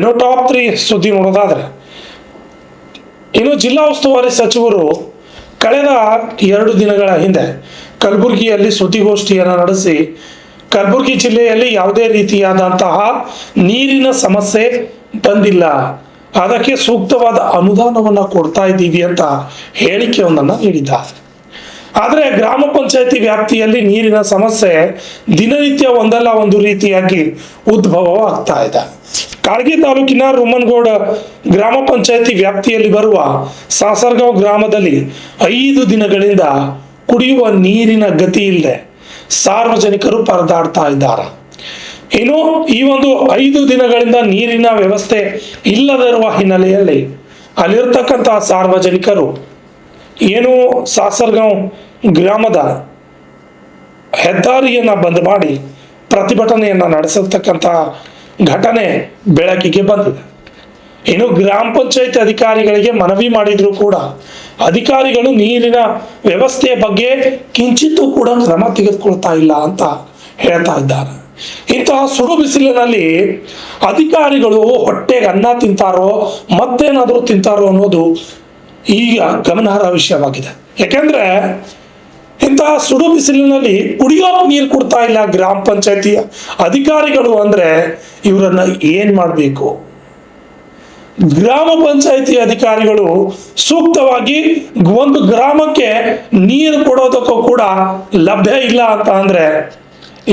ಇನ್ನು ಟಾಪ್ 3 ಸುದ್ದಿ ನೋಡೋದಾದ್ರೆ, ಇನ್ನು ಜಿಲ್ಲಾ ಉಸ್ತುವಾರಿ ಸಚಿವರು ಕಳೆದ 2 ದಿನಗಳ ಹಿಂದೆ ಕಲಬುರಗಿಯಲ್ಲಿ ಸುದ್ದಿಗೋಷ್ಠಿಯನ್ನು ನಡೆಸಿ ಕಲಬುರಗಿ ಜಿಲ್ಲೆಯಲ್ಲಿ ಯಾವುದೇ ರೀತಿಯಾದಂತಹ ನೀರಿನ ಸಮಸ್ಯೆ ಬಂದಿಲ್ಲ, ಅದಕ್ಕೆ ಸೂಕ್ತವಾದ ಅನುದಾನವನ್ನು ಕೊಡ್ತಾ ಇದ್ದೀವಿ ಅಂತ ಹೇಳಿಕೆಯೊಂದನ್ನು ನೀಡಿದ್ದಾರೆ. ಆದರೆ ಗ್ರಾಮ ಪಂಚಾಯತಿ ವ್ಯಾಪ್ತಿಯಲ್ಲಿ ನೀರಿನ ಸಮಸ್ಯೆ ದಿನನಿತ್ಯ ಒಂದಲ್ಲ ಒಂದು ರೀತಿಯಾಗಿ ಉದ್ಭವವಾಗ್ತಾ ಇದೆ. ಕಾಳಗಿ ತಾಲೂಕಿನ ರುಮನ್ಗೋಡ ಗ್ರಾಮ ಪಂಚಾಯತಿ ವ್ಯಾಪ್ತಿಯಲ್ಲಿ ಬರುವ ಸಾಸರಗಾಂವ್ ಗ್ರಾಮದಲ್ಲಿ 5 ದಿನಗಳಿಂದ ಕುಡಿಯುವ ನೀರಿನ ಗತಿ ಇಲ್ಲದೆ ಸಾರ್ವಜನಿಕರು ಪರದಾಡ್ತಾ ಇದ್ದಾರೆ. ಇನ್ನು ಈ ಒಂದು 5 ದಿನಗಳಿಂದ ನೀರಿನ ವ್ಯವಸ್ಥೆ ಇಲ್ಲದಿರುವ ಹಿನ್ನೆಲೆಯಲ್ಲಿ ಅಲ್ಲಿರ್ತಕ್ಕಂತಹ ಸಾರ್ವಜನಿಕರು ಏನು ಸಾಸರಗಾಂವ್ ಗ್ರಾಮದ ಹೆದ್ದಾರಿಯನ್ನು ಬಂದ್ ಮಾಡಿ ಪ್ರತಿಭಟನೆಯನ್ನು ನಡೆಸತಕ್ಕಂಥ ಘಟನೆ ಬೆಳಕಿಗೆ ಬಂದಿದೆ. ಇನ್ನು ಗ್ರಾಮ ಪಂಚಾಯತ್ ಅಧಿಕಾರಿಗಳಿಗೆ ಮನವಿ ಮಾಡಿದ್ರು ಕೂಡ ಅಧಿಕಾರಿಗಳು ನೀರಿನ ವ್ಯವಸ್ಥೆಯ ಬಗ್ಗೆ ಕಿಂಚಿತ್ತೂ ಕೂಡ ಕ್ರಮ ತೆಗೆದುಕೊಳ್ತಾ ಇಲ್ಲ ಅಂತ ಹೇಳ್ತಾ ಇದ್ದಾರೆ. ಇಂತಹ ಸುಡು ಬಿಸಿಲಿನಲ್ಲಿ ಅಧಿಕಾರಿಗಳು ಹೊಟ್ಟೆಗೆ ಅನ್ನ ತಿಂತಾರೋ ಮತ್ತೇನಾದರೂ ತಿಂತಾರೋ ಅನ್ನೋದು ಈಗ ಗಮನಾರ್ಹ ವಿಷಯವಾಗಿದೆ. ಯಾಕೆಂದ್ರೆ ಇಂತಹ ಸುಡು ಬಿಸಿಲಿನಲ್ಲಿ ಕುಡಿಯೋ ನೀರು ಕೊಡ್ತಾ ಇಲ್ಲ ಗ್ರಾಮ ಪಂಚಾಯತಿಯ ಅಧಿಕಾರಿಗಳು ಅಂದ್ರೆ ಇವರನ್ನ ಏನ್ ಮಾಡಬೇಕು? ಗ್ರಾಮ ಪಂಚಾಯತಿ ಅಧಿಕಾರಿಗಳು ಸೂಕ್ತವಾಗಿ ಒಂದು ಗ್ರಾಮಕ್ಕೆ ನೀರು ಕೊಡೋದಕ್ಕೂ ಕೂಡ ಲಭ್ಯ ಇಲ್ಲ ಅಂತ ಅಂದ್ರೆ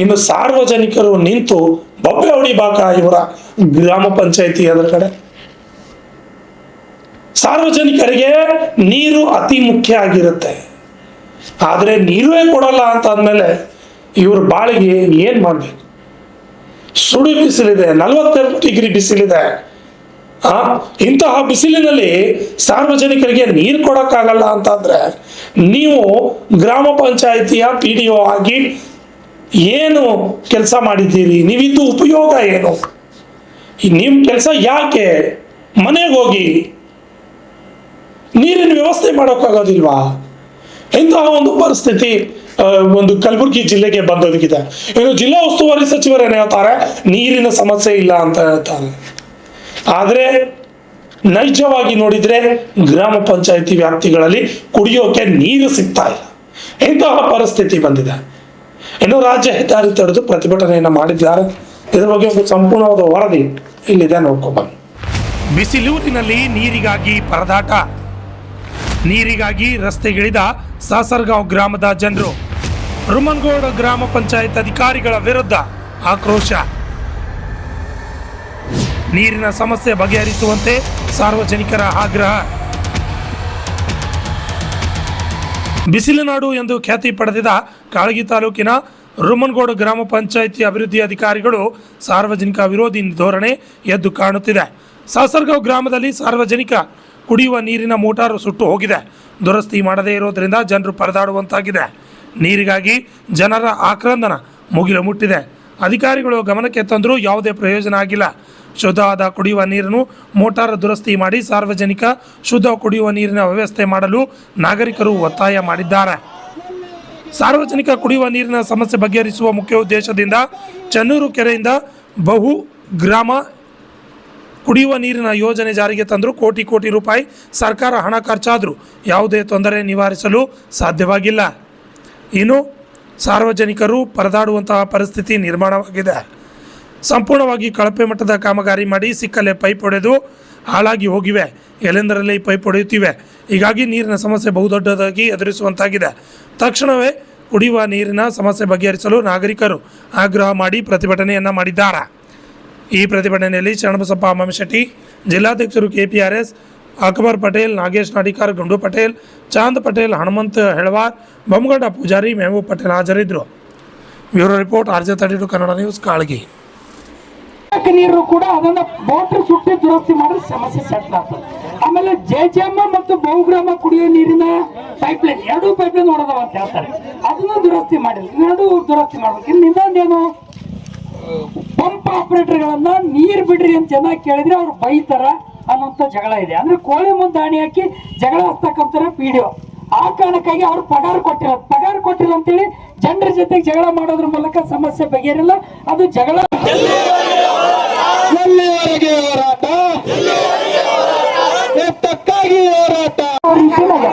ಇನ್ನು ಸಾರ್ವಜನಿಕರು ನಿಂತು ಬೊಬ್ಬೆ ಹೊಡಿಬೇಕಾ ಇವರ ಗ್ರಾಮ ಪಂಚಾಯತಿ ಎದುರುಗಡೆ? ಸಾರ್ವಜನಿಕರಿಗೆ ನೀರು ಅತಿ ಮುಖ್ಯ ಆಗಿರುತ್ತೆ, ಆದರೆ ನೀರೇ ಕೊಡಲ್ಲ ಅಂತ ಅಂದಮೇಲೆ ಇವ್ರ ಬಾಳಿಗೆ ಏನ್ ಮಾಡ್ಬೇಕು? ಸುಡು ಬಿಸಿಲಿದೆ, 42 ಡಿಗ್ರಿ ಬಿಸಿಲಿದೆ. ಇಂತಹ ಬಿಸಿಲಿನಲ್ಲಿ ಸಾರ್ವಜನಿಕರಿಗೆ ನೀರು ಕೊಡಕ್ಕಾಗಲ್ಲ ಅಂತಂದ್ರೆ ನೀವು ಗ್ರಾಮ ಪಂಚಾಯತಿಯ PDO ಆಗಿ ಏನು ಕೆಲಸ ಮಾಡಿದ್ದೀರಿ? ನೀವಿದ್ದು ಉಪಯೋಗ ಏನು? ನಿಮ್ಮ ಕೆಲಸ ಯಾಕೆ? ಮನೆಗೆ ಹೋಗಿ ನೀರಿನ ವ್ಯವಸ್ಥೆ ಮಾಡೋಕ್ಕಾಗೋದಿಲ್ವಾ? ಇಂತಹ ಒಂದು ಪರಿಸ್ಥಿತಿ ಒಂದು ಕಲಬುರಗಿ ಜಿಲ್ಲೆಗೆ ಬಂದೊದಗಿದೆ. ಇನ್ನು ಜಿಲ್ಲಾ ಉಸ್ತುವಾರಿ ಸಚಿವರು ಏನ್ ಹೇಳ್ತಾರೆ, ನೀರಿನ ಸಮಸ್ಯೆ ಇಲ್ಲ ಅಂತ ಹೇಳ್ತಾರೆ. ಆದರೆ ನೈಜವಾಗಿ ನೋಡಿದ್ರೆ ಗ್ರಾಮ ಪಂಚಾಯತಿ ವ್ಯಾಪ್ತಿಗಳಲ್ಲಿ ಕುಡಿಯೋಕೆ ನೀರು ಸಿಗ್ತಾ ಇಲ್ಲ. ಇಂತಹ ಪರಿಸ್ಥಿತಿ ಬಂದಿದೆ. ಇನ್ನು ರಾಜ್ಯ ಹೆದ್ದಾರಿ ತಡೆದು ಪ್ರತಿಭಟನೆಯನ್ನು ಮಾಡಿದ್ದಾರೆ. ಇದರ ಬಗ್ಗೆ ಒಂದು ಸಂಪೂರ್ಣವಾದ ವರದಿ ಇಲ್ಲಿದೆ, ನೋಡ್ಕೊಂಡ್ಬನ್ನಿ. ಬಿಸಿಲೂರಿನಲ್ಲಿ ನೀರಿಗಾಗಿ ಪರದಾಟ, ನೀರಿಗಾಗಿ ರಸ್ತೆಗಿಳಿದ ಸಾಸರಗಾಂವ್ ಗ್ರಾಮದ ಜನರು. ರುಮನ್ಗೋಡ ಗ್ರಾಮ ಪಂಚಾಯತ್ ಅಧಿಕಾರಿಗಳ ವಿರುದ್ಧ ಆಕ್ರೋಶ. ನೀರಿನ ಸಮಸ್ಯೆ ಬಗೆಹರಿಸುವಂತೆ ಸಾರ್ವಜನಿಕರ ಆಗ್ರಹ. ಬಿಸಿಲುನಾಡು ಎಂದು ಖ್ಯಾತಿ ಪಡೆದಿದ್ದ ಕಾಳಗಿ ತಾಲೂಕಿನ ರುಮನ್ಗೋಡ ಗ್ರಾಮ ಪಂಚಾಯಿತಿ ಅಭಿವೃದ್ಧಿ ಅಧಿಕಾರಿಗಳು ಸಾರ್ವಜನಿಕ ವಿರೋಧಿ ಧೋರಣೆ ಎದ್ದು ಕಾಣುತ್ತಿದೆ. ಸಾಸರಗಾಂವ್ ಗ್ರಾಮದಲ್ಲಿ ಸಾರ್ವಜನಿಕ ಕುಡಿಯುವ ನೀರಿನ ಮೋಟಾರು ಸುಟ್ಟು ಹೋಗಿದೆ. ದುರಸ್ತಿ ಮಾಡದೇ ಇರೋದ್ರಿಂದ ಜನರು ಪರದಾಡುವಂತಾಗಿದೆ. ನೀರಿಗಾಗಿ ಜನರ ಆಕ್ರಂದನ ಮುಗಿಲು ಮುಟ್ಟಿದೆ. ಅಧಿಕಾರಿಗಳು ಗಮನಕ್ಕೆ ತಂದರೂ ಯಾವುದೇ ಪ್ರಯೋಜನ ಆಗಿಲ್ಲ. ಶುದ್ಧವಾದ ಕುಡಿಯುವ ನೀರನ್ನು ಮೋಟಾರ್ ದುರಸ್ತಿ ಮಾಡಿ ಸಾರ್ವಜನಿಕ ಶುದ್ಧ ಕುಡಿಯುವ ನೀರಿನ ವ್ಯವಸ್ಥೆ ಮಾಡಲು ನಾಗರಿಕರು ಒತ್ತಾಯ ಮಾಡಿದ್ದಾರೆ. ಸಾರ್ವಜನಿಕ ಕುಡಿಯುವ ನೀರಿನ ಸಮಸ್ಯೆ ಬಗೆಹರಿಸುವ ಮುಖ್ಯ ಉದ್ದೇಶದಿಂದ ಚನ್ನೂರು ಕೆರೆಯಿಂದ ಬಹು ಗ್ರಾಮ ಕುಡಿಯುವ ನೀರಿನ ಯೋಜನೆ ಜಾರಿಗೆ ತಂದರೂ ಕೋಟಿ ರೂಪಾಯಿ ಸರ್ಕಾರ ಹಣ ಖರ್ಚಾದರೂ ಯಾವುದೇ ತೊಂದರೆ ನಿವಾರಿಸಲು ಸಾಧ್ಯವಾಗಿಲ್ಲ. ಇನ್ನು ಸಾರ್ವಜನಿಕರು ಪರದಾಡುವಂತಹ ಪರಿಸ್ಥಿತಿ ನಿರ್ಮಾಣವಾಗಿದೆ. ಸಂಪೂರ್ಣವಾಗಿ ಕಳಪೆ ಮಟ್ಟದ ಕಾಮಗಾರಿ ಮಾಡಿ ಸಿಕ್ಕಲ್ಲೇ ಪೈಪ್ ಹೊಡೆದು ಹಾಳಾಗಿ ಹೋಗಿವೆ. ಎಲ್ಲೆಂದರಲ್ಲಿ ಪೈಪ್ ಹೊಡೆಯುತ್ತಿವೆ. ಹೀಗಾಗಿ ನೀರಿನ ಸಮಸ್ಯೆ ಬಹುದೊಡ್ಡದಾಗಿ ಎದುರಿಸುವಂತಾಗಿದೆ. ತಕ್ಷಣವೇ ಕುಡಿಯುವ ನೀರಿನ ಸಮಸ್ಯೆ ಬಗೆಹರಿಸಲು ನಾಗರಿಕರು ಆಗ್ರಹ ಮಾಡಿ ಪ್ರತಿಭಟನೆಯನ್ನು ಮಾಡಿದ್ದಾರೆ. ಈ ಪ್ರತಿಭಟನೆಯಲ್ಲಿ ಶರಣಬಸಪ್ಪ ಅಮ್ಮಶೆಟ್ಟಿ, ಜಿಲ್ಲಾಧ್ಯಕ್ಷರು KPRS, ಅಕ್ಬರ್ ಪಟೇಲ್, ನಾಗೇಶ್ ನಾಡಿಕಾರ್, ಗುಂಡು ಪಟೇಲ್, ಚಾಂದ್ ಪಟೇಲ್, ಹನುಮಂತ್ ಹೆಳವಾರ್, ಬೊಮ್ಮಗಡ್ಡ ಪೂಜಾರಿ, ಮೆಹಬೂಬ್ ಪಟೇಲ್ ಹಾಜರಿದ್ದರು. Bureau report, RJ32 Kannada news, Kalagi. ನೀರು ಕೂಡ ಅದನ್ನ ಮೋಟರ್ ಸುಟ್ಟಿ ದುರಸ್ತಿ ಮಾಡಿದ್ರೆ ಸಮಸ್ಯೆ ಸೆಟ್ಲ್ ಆಗ್ತದೆ. ಆಮೇಲೆ JJM ಮತ್ತು ಬಹುಗ್ರಾಮ ಕುಡಿಯೋ ನೀರಿನ ಪೈಪ್ಲೈನ್, 2 ಪೈಪ್ಲೈನ್ ಹೊಡೆದವ ಅಂತ ಹೇಳ್ತಾರೆ. ಅದನ್ನ ದುರಸ್ತಿ ಮಾಡಿಲ್ಲ, 2 ದುರಸ್ತಿ ಮಾಡ್ಬೇಕು. ಇನ್ನೊಂದೇನು, ಪಂಪ್ ಆಪರೇಟರ್ಗಳನ್ನ ನೀರ್ ಬಿಡ್ರಿ ಅಂತ ಚೆನ್ನಾಗಿ ಕೇಳಿದ್ರೆ ಅವ್ರು ಬೈತಾರ ಅನ್ನೋಂಥ ಜಗಳ ಇದೆ. ಅಂದ್ರೆ ಕೋಳಿ ಮುಂದೆ ದಾಣಿ ಹಾಕಿ ಜಗಳ ಹಚ್ತಕ್ಕಂತಾರ PDO. ಆ ಕಾರಣಕ್ಕಾಗಿ ಅವ್ರು ಪಗಾರ ಕೊಟ್ಟಿಲ್ಲ ಅಂತೇಳಿ ಜನರ ಜೊತೆಗೆ ಜಗಳ ಮಾಡೋದ್ರ ಮೂಲಕ ಸಮಸ್ಯೆ ಬಗೆಹರಿಲ್ಲ. ಅದು ಜಗಳ ಎಲ್ಲಿವರೆಗೆ ಹೋರಾಟ? ರೀತಿಯಲ್ಲಿ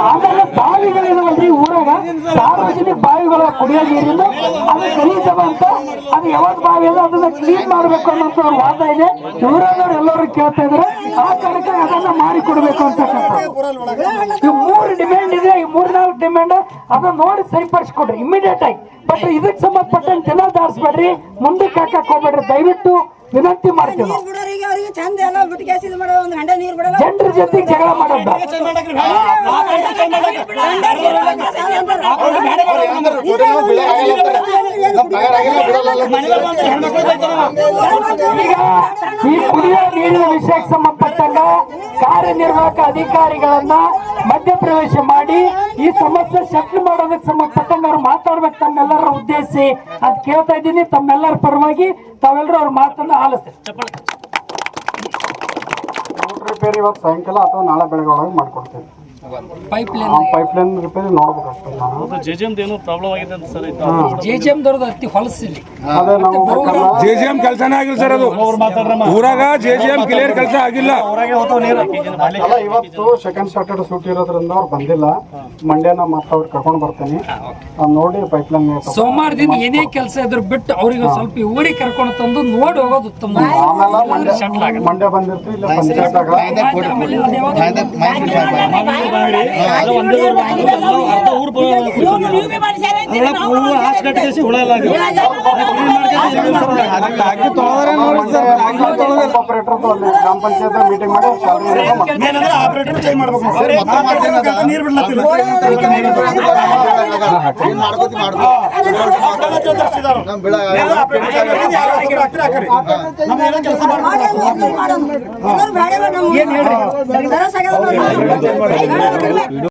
ಆಮೇಲೆ ಬಾವಿಗಳಿದಾವಲ್ರಿ ಊರಾಗ ಸಾರ್ವಜನಿಕ ಬಾವಿಗಳ ಕುಡಿಯೋ ನೀರಿಂದ ಅದು ಗಲೀಜವ ಅಂತ ಅದು ಯಾವತ್ ಬಾವಿ ಅದ ಅದನ್ನ ಕ್ಲೀನ್ ಮಾಡ್ಬೇಕು ಅನ್ನೋಂತ ಒಂದು ವಾದ ಇದೆ. ಊರಾದವ್ರು ಎಲ್ಲರೂ ಕೇಳ್ತಾ ಇದ್ರೆ ಆ ಕಾರಣಕ್ಕೆ ಅದನ್ನ ಮಾಡಿಕೊಡ್ಬೇಕು ಅಂತಕ್ಕಂಥ ಈ 3 ಡಿಮ್ಯಾಂಡ್ ಇದೆ. ಈ 3-4 ಡಿಮ್ಯಾಂಡ್ ಅದನ್ನ ನೋಡಿ ಸರಿಪಡಿಸ್ಕೊಡ್ರಿ ಇಮಿಡಿಯೇಟ್ ಆಗಿ. ಬಟ್ ಇದಕ್ಕೆ ಸಂಬಂಧಪಟ್ಟಂತೆ ಜನ ದಾರಿಸ್ಬೇಡ್ರಿ, ಮುಂದಕ್ಕೆ ಹಾಕಕ್ ಹೋಗ್ಬೇಡ್ರಿ, ದಯವಿಟ್ಟು ವಿನಂತಿ ಮಾಡ್ತೀವಿ ನಾವು. ಜನರ ಜೊತೆಗೆ ಜಗಳ ಮಾಡೋದ ಈಗ ಈ ಕುಡಿಯೋ ನೀರಿನ ವಿಷಯಕ್ಕೆ ಸಂಬಂಧಪಟ್ಟಂಗ ಕಾರ್ಯನಿರ್ವಾಹಕ ಅಧಿಕಾರಿಗಳನ್ನ ಮಧ್ಯಪ್ರವೇಶ ಮಾಡಿ ಈ ಸಮಸ್ಯೆ ಸೆಟ್ಲ್ ಮಾಡೋದಕ್ಕೆ ಸಂಬಂಧಪಟ್ಟಂಗ ಅವ್ರು ಮಾತಾಡ್ಬೇಕು ತಮ್ಮೆಲ್ಲರ ಉದ್ದೇಶಿಸಿ ಅಂತ ಕೇಳ್ತಾ ಇದ್ದೀನಿ. ತಮ್ಮೆಲ್ಲರ ಪರವಾಗಿ ತಾವೆಲ್ಲರೂ ಅವ್ರ ಮಾತನ್ನ ಆಲಿಸ್ತೀವಿ. ರಿಪೇರಿ ಇವತ್ತು ಸಾಯಂಕಾಲ ಅಥವಾ ನಾಳೆ ಬೆಳಗ್ಗೆ ಒಳಗೆ ಮಾಡ್ಕೊಡ್ತೀವಿ. ಪೈಪ್ಲೈನ್ ರಿಪೇರಿ ನೋಡ್ಬೇಕಷ್ಟೇ. ನಾನು ಜೆಜೆಎಂ ಪ್ರಾಬ್ಲಮ್ ಆಗಿದೆ ಅಂತ ಸರ್ ಜೆಜೆಎಂ ದವ್ರದ್ದು ಅತಿ ಹೊಲಸಿಲ್ಲಿ ಅದೇ ನಮ್ಮ ಜೆಜೆಎಂ ಕೆಲಸನೇ ಆಗಿಲ್ಲ ಸರ್. ಅದು ಊರಾಗ ಜೆಜೆಎಂ ಕ್ಲಿಯರ್ ಕೆಲಸ ಆಗಿಲ್ಲ. ಅಲ್ಲ, ಇವತ್ತು ಸೆಕೆಂಡ್ ಸಾಟರ್ಡೆ ಸೂಟಿ ಇರೋದ್ರಿಂದ ಅವ್ರು ಬಂದಿಲ್ಲ. ಮಂಡ್ಯನ ಮತ್ತೆ ಅವ್ರು ಕರ್ಕೊಂಡು ಬರ್ತೀನಿ, ನೋಡಿ ಪೈಪ್ಲೈನ್ ಸೋಮವಾರದಿಂದ ಏನೇ ಕೆಲಸ ಇದ್ರು ಬಿಟ್ಟು ಅವ್ರಿಗೆ ಸ್ವಲ್ಪ ಊರಿಗೆ ಕರ್ಕೊಂಡು ತಂದು ನೋಡಿ ಹೋಗೋದು ಉತ್ತಮ. ಆಮೇಲೆ ಮಂಡ್ಯ ಬಂದಿರ್ತೀವಿ ಇಲ್ಲ ಪಂಚಾಯತ್ದಾಗ ಆಪರೇಟರ್ ಗ್ರಾಮ ಪಂಚಾಯತ್ ಮೀಟಿಂಗ್ ಮಾಡಿ ಕೆಲಸ